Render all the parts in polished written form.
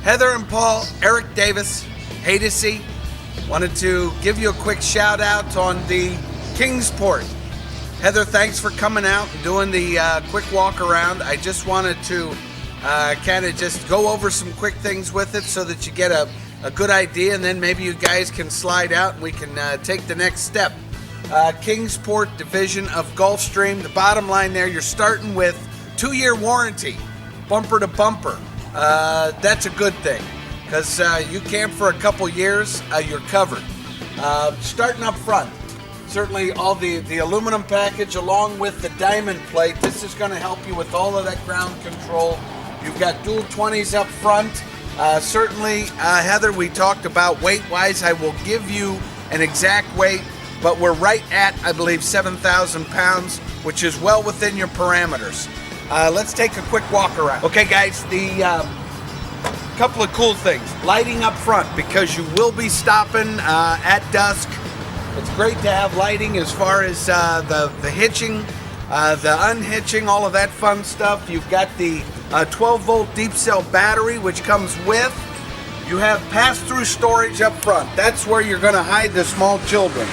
Heather and Paul, Eric Davis, Haydocy, wanted to give you a quick shout out on the KINGSPORT. Heather, thanks for coming out and doing the quick walk around. I just wanted to kind of just go over some quick things with it so that you get a good idea, and then maybe you guys can slide out and we can take the next step. KINGSPORT division of Gulfstream. The bottom line there, you're starting with 2-year warranty, bumper to bumper. That's a good thing, because you camp for a couple years, you're covered. Starting up front, certainly all the aluminum package along with the diamond plate. This is going to help you with all of that ground control. You've got dual 20s up front. Certainly, Heather, we talked about weight-wise. I will give you an exact weight, but we're right at, I believe, 7,000 pounds, which is well within your parameters. Let's take a quick walk around. Okay, guys, the couple of cool things. Lighting up front, because you will be stopping at dusk. It's great to have lighting as far as the hitching, the unhitching, all of that fun stuff. You've got the 12-volt deep cell battery, which comes with. You have pass-through storage up front. That's where you're going to hide the small children.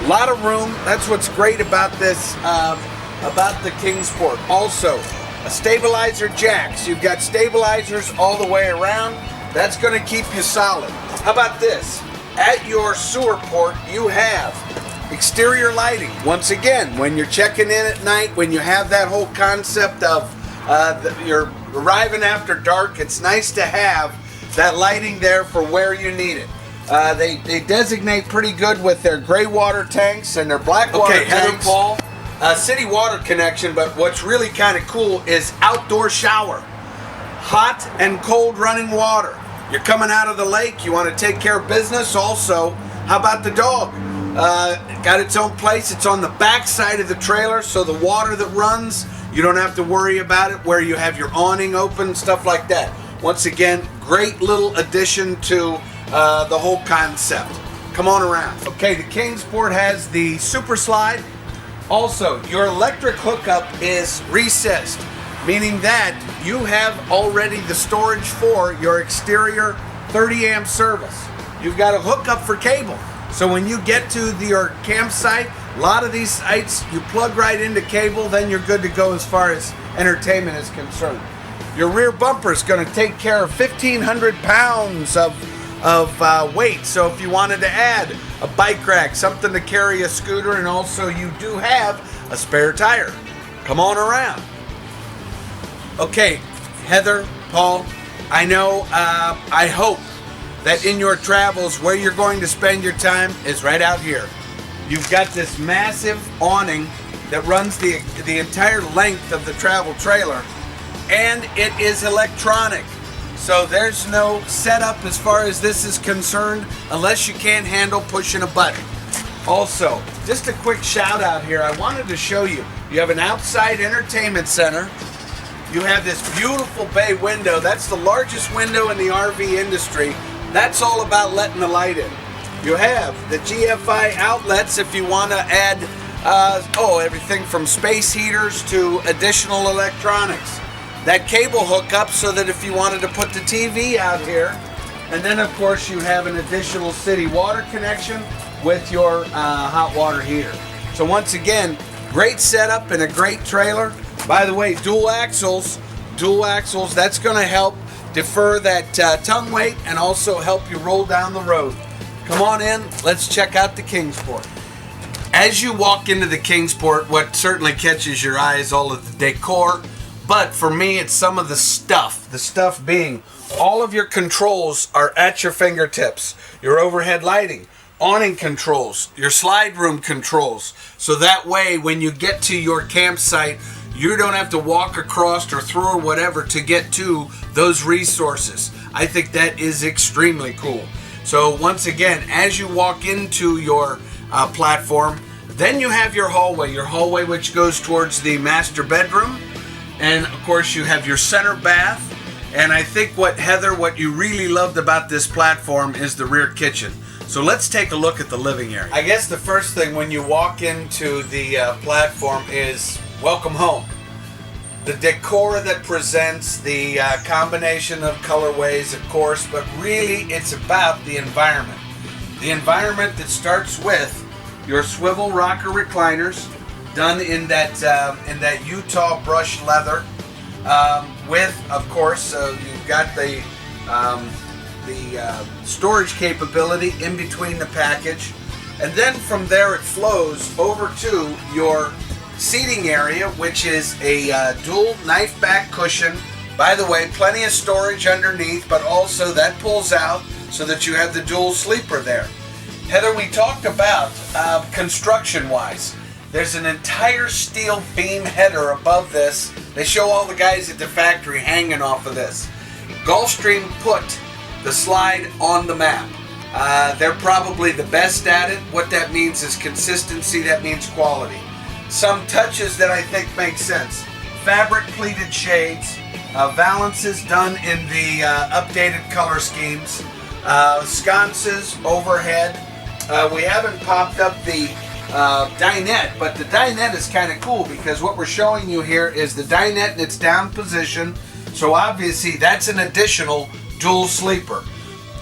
A lot of room. That's what's great about this, about the KINGSPORT. Also, a stabilizer jack. So you've got stabilizers all the way around. That's going to keep you solid. How about this? At your sewer port, you have exterior lighting. Once again, when you're checking in at night, when you have that whole concept of you're arriving after dark, it's nice to have that lighting there for where you need it. They designate pretty good with their gray water tanks and their black water tanks. Heather, Paul, city water connection, but what's really kind of cool is outdoor shower. Hot and cold running water. You're coming out of the lake, you want to take care of business. Also, how about the dog? Got its own place. It's on the back side of the trailer, so the water that runs, you don't have to worry about it, where you have your awning open, stuff like that. Once again, great little addition to the whole concept. Come on around. Okay, the KINGSPORT has the super slide. Also, your electric hookup is recessed, meaning that you have already the storage for your exterior 30 amp service. You've got a hookup for cable. So when you get to your campsite, a lot of these sites, you plug right into cable, then you're good to go as far as entertainment is concerned. Your rear bumper is going to take care of 1,500 pounds of weight. So if you wanted to add a bike rack, something to carry a scooter, and also you do have a spare tire. Come on around. Okay, Heather, Paul, I know, I hope that in your travels, where you're going to spend your time is right out here. You've got this massive awning that runs the entire length of the travel trailer, and it is electronic. So there's no setup as far as this is concerned, unless you can't handle pushing a button. Also, just a quick shout out here. I wanted to show you, you have an outside entertainment center. You have this beautiful bay window. That's the largest window in the RV industry. That's all about letting the light in. You have the GFI outlets if you want to add everything from space heaters to additional electronics. That cable hookup so that if you wanted to put the TV out here. And then of course you have an additional city water connection with your hot water heater. So once again, great setup and a great trailer. By the way, dual axles, that's going to help defer that tongue weight and also help you roll down the road. Come on in, let's check out the KINGSPORT. As you walk into the KINGSPORT, what certainly catches your eye is all of the decor, but for me it's some of the stuff being all of your controls are at your fingertips. Your overhead lighting, awning controls, your slide room controls, so that way when you get to your campsite, you don't have to walk across or through or whatever to get to those resources. I think that is extremely cool. So once again, as you walk into your platform, then you have your hallway which goes towards the master bedroom. And of course you have your center bath. And I think what you really loved about this platform is the rear kitchen. So let's take a look at the living area. I guess the first thing when you walk into the platform is welcome home. the decor that presents, the combination of colorways, of course, but really it's about the environment. The environment that starts with your swivel rocker recliners, done in that Utah brushed leather, with, of course, you've got the storage capability in between the package, and then from there it flows over to your seating area, which is a dual knife back cushion. By the way, plenty of storage underneath, but also that pulls out so that you have the dual sleeper there. Heather, we talked about construction wise. There's an entire steel beam header above this. They show all the guys at the factory hanging off of this. Gulfstream put the slide on the map. They're probably the best at it. What that means is consistency, that means quality. Some touches that I think make sense. Fabric pleated shades, valances done in the updated color schemes, sconces overhead. We haven't popped up the dinette, but the dinette is kind of cool because what we're showing you here is the dinette in its down position. So obviously that's an additional dual sleeper.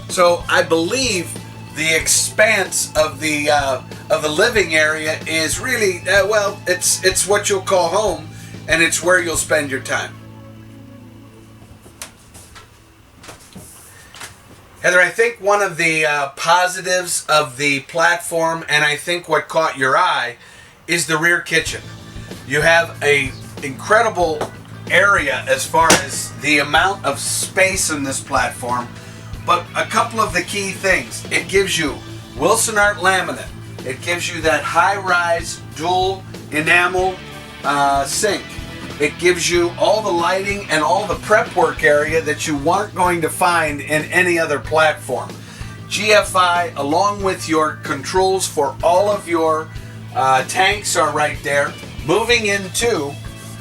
So I believe the expanse of the living area is really well, it's what you'll call home, and it's where you'll spend your time. Heather, I think one of the positives of the platform, and I think what caught your eye, is the rear kitchen. You have a incredible area as far as the amount of space in this platform. But a couple of the key things. It gives you Wilson Art laminate. It gives you that high-rise dual enamel sink. It gives you all the lighting and all the prep work area that you weren't going to find in any other platform. GFI, along with your controls for all of your tanks, are right there. Moving into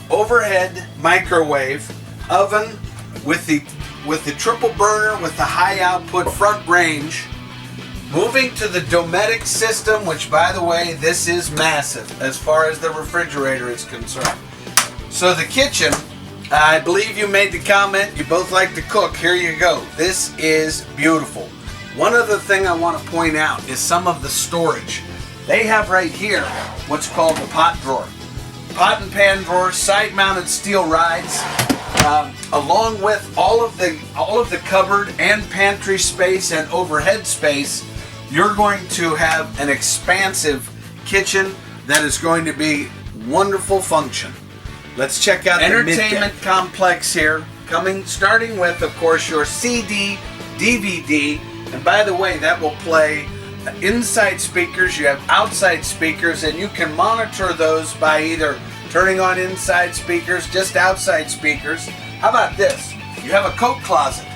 overhead microwave oven with the triple burner with the high output front range. Moving to the Dometic system, which, by the way, this is massive as far as the refrigerator is concerned. So the kitchen, I believe you made the comment, you both like to cook. Here you go. This is beautiful. One other thing I want to point out is some of the storage. They have right here what's called the pot drawer. Pot and pan drawer, side-mounted steel rides. Along with all of the cupboard and pantry space and overhead space, you're going to have an expansive kitchen that is going to be wonderful function. Let's check out the entertainment complex here, starting with, of course, your CD, DVD, and by the way, that will play inside speakers. You have outside speakers, and you can monitor those by either turning on inside speakers, just outside speakers. How about this? You have a coat closet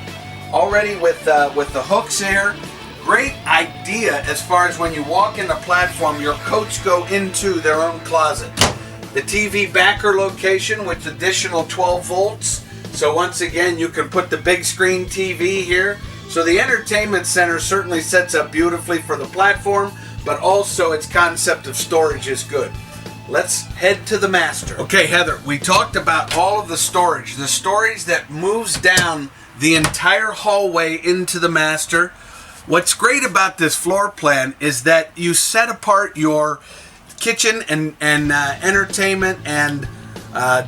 already with the hooks here. Great idea as far as when you walk in the platform, your coats go into their own closet. The TV backer location with additional 12 volts. So once again, you can put the big screen TV here. So the entertainment center certainly sets up beautifully for the platform, but also its concept of storage is good. Let's head to the master. Okay, Heather, we talked about all of the storage that moves down the entire hallway into the master. What's great about this floor plan is that you set apart your kitchen and entertainment and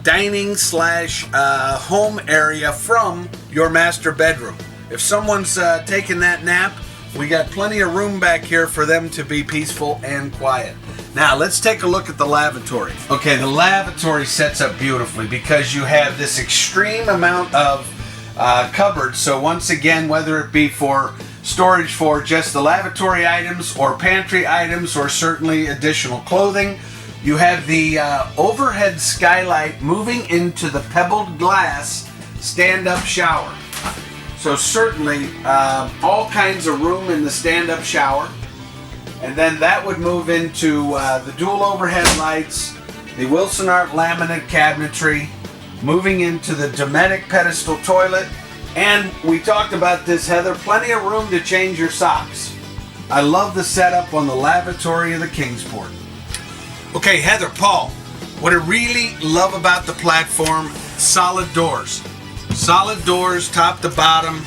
dining slash home area from your master bedroom. If someone's taking that nap, we got plenty of room back here for them to be peaceful and quiet. Now let's take a look at the lavatory. Okay, the lavatory sets up beautifully because you have this extreme amount of cupboards. So once again, whether it be for storage for just the lavatory items or pantry items or certainly additional clothing, you have the overhead skylight moving into the pebbled glass stand-up shower. So certainly all kinds of room in the stand-up shower. And then that would move into the dual overhead lights, the Wilson Art laminate cabinetry, moving into the Dometic pedestal toilet. And we talked about this, Heather, plenty of room to change your socks. I love the setup on the lavatory of the KINGSPORT. Okay, Heather, Paul, what I really love about the platform solid doors. Solid doors, top to bottom,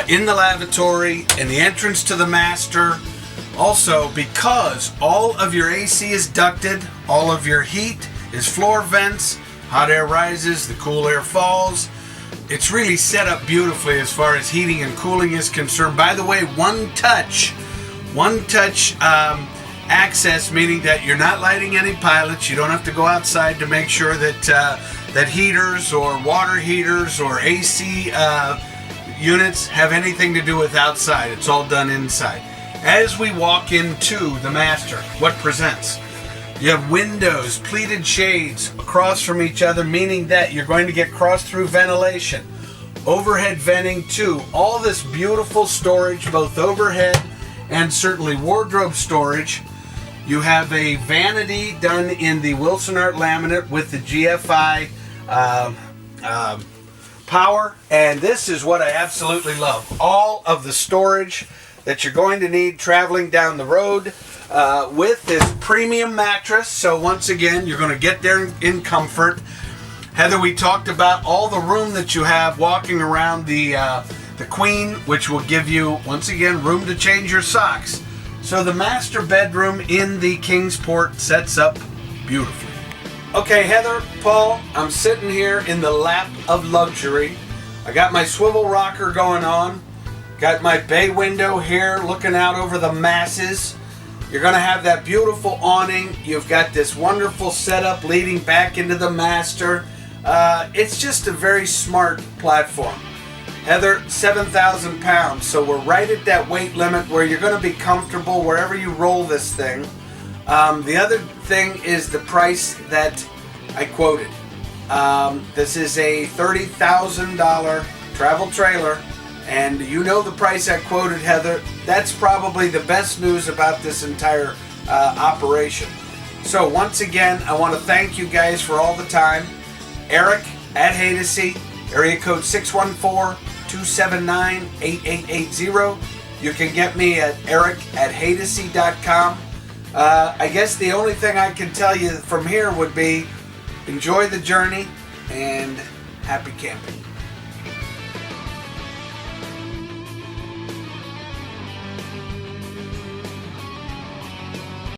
in the lavatory, in the entrance to the master. Also, because all of your AC is ducted, all of your heat is floor vents, hot air rises, the cool air falls. It's really set up beautifully as far as heating and cooling is concerned. By the way, one touch access, meaning that you're not lighting any pilots. You don't have to go outside to make sure that that heaters or water heaters or AC units have anything to do with outside. It's all done inside. As we walk into the master, what presents? You have windows, pleated shades across from each other, meaning that you're going to get cross-through ventilation. Overhead venting too. All this beautiful storage, both overhead and certainly wardrobe storage. You have a vanity done in the Wilson Art laminate with the GFI power. And this is what I absolutely love. All of the storage that you're going to need traveling down the road with this premium mattress. So once again, you're going to get there in comfort. Heather, we talked about all the room that you have walking around the queen, which will give you, once again, room to change your socks. So the master bedroom in the Kingsport sets up beautifully. Okay, Heather, Paul, I'm sitting here in the lap of luxury. I got my swivel rocker going on. Got my bay window here looking out over the masses. You're going to have that beautiful awning. You've got this wonderful setup leading back into the master. It's just a very smart platform. Heather, 7,000 pounds, so we're right at that weight limit where you're going to be comfortable wherever you roll this thing. The other thing is the price that I quoted. This is a $30,000 travel trailer, and you know the price I quoted, Heather. That's probably the best news about this entire operation. So once again, I want to thank you guys for all the time. Eric at Haydocy, area code 614-279-8880. You can get me at eric@haydocy.com. I guess the only thing I can tell you from here would be enjoy the journey and happy camping.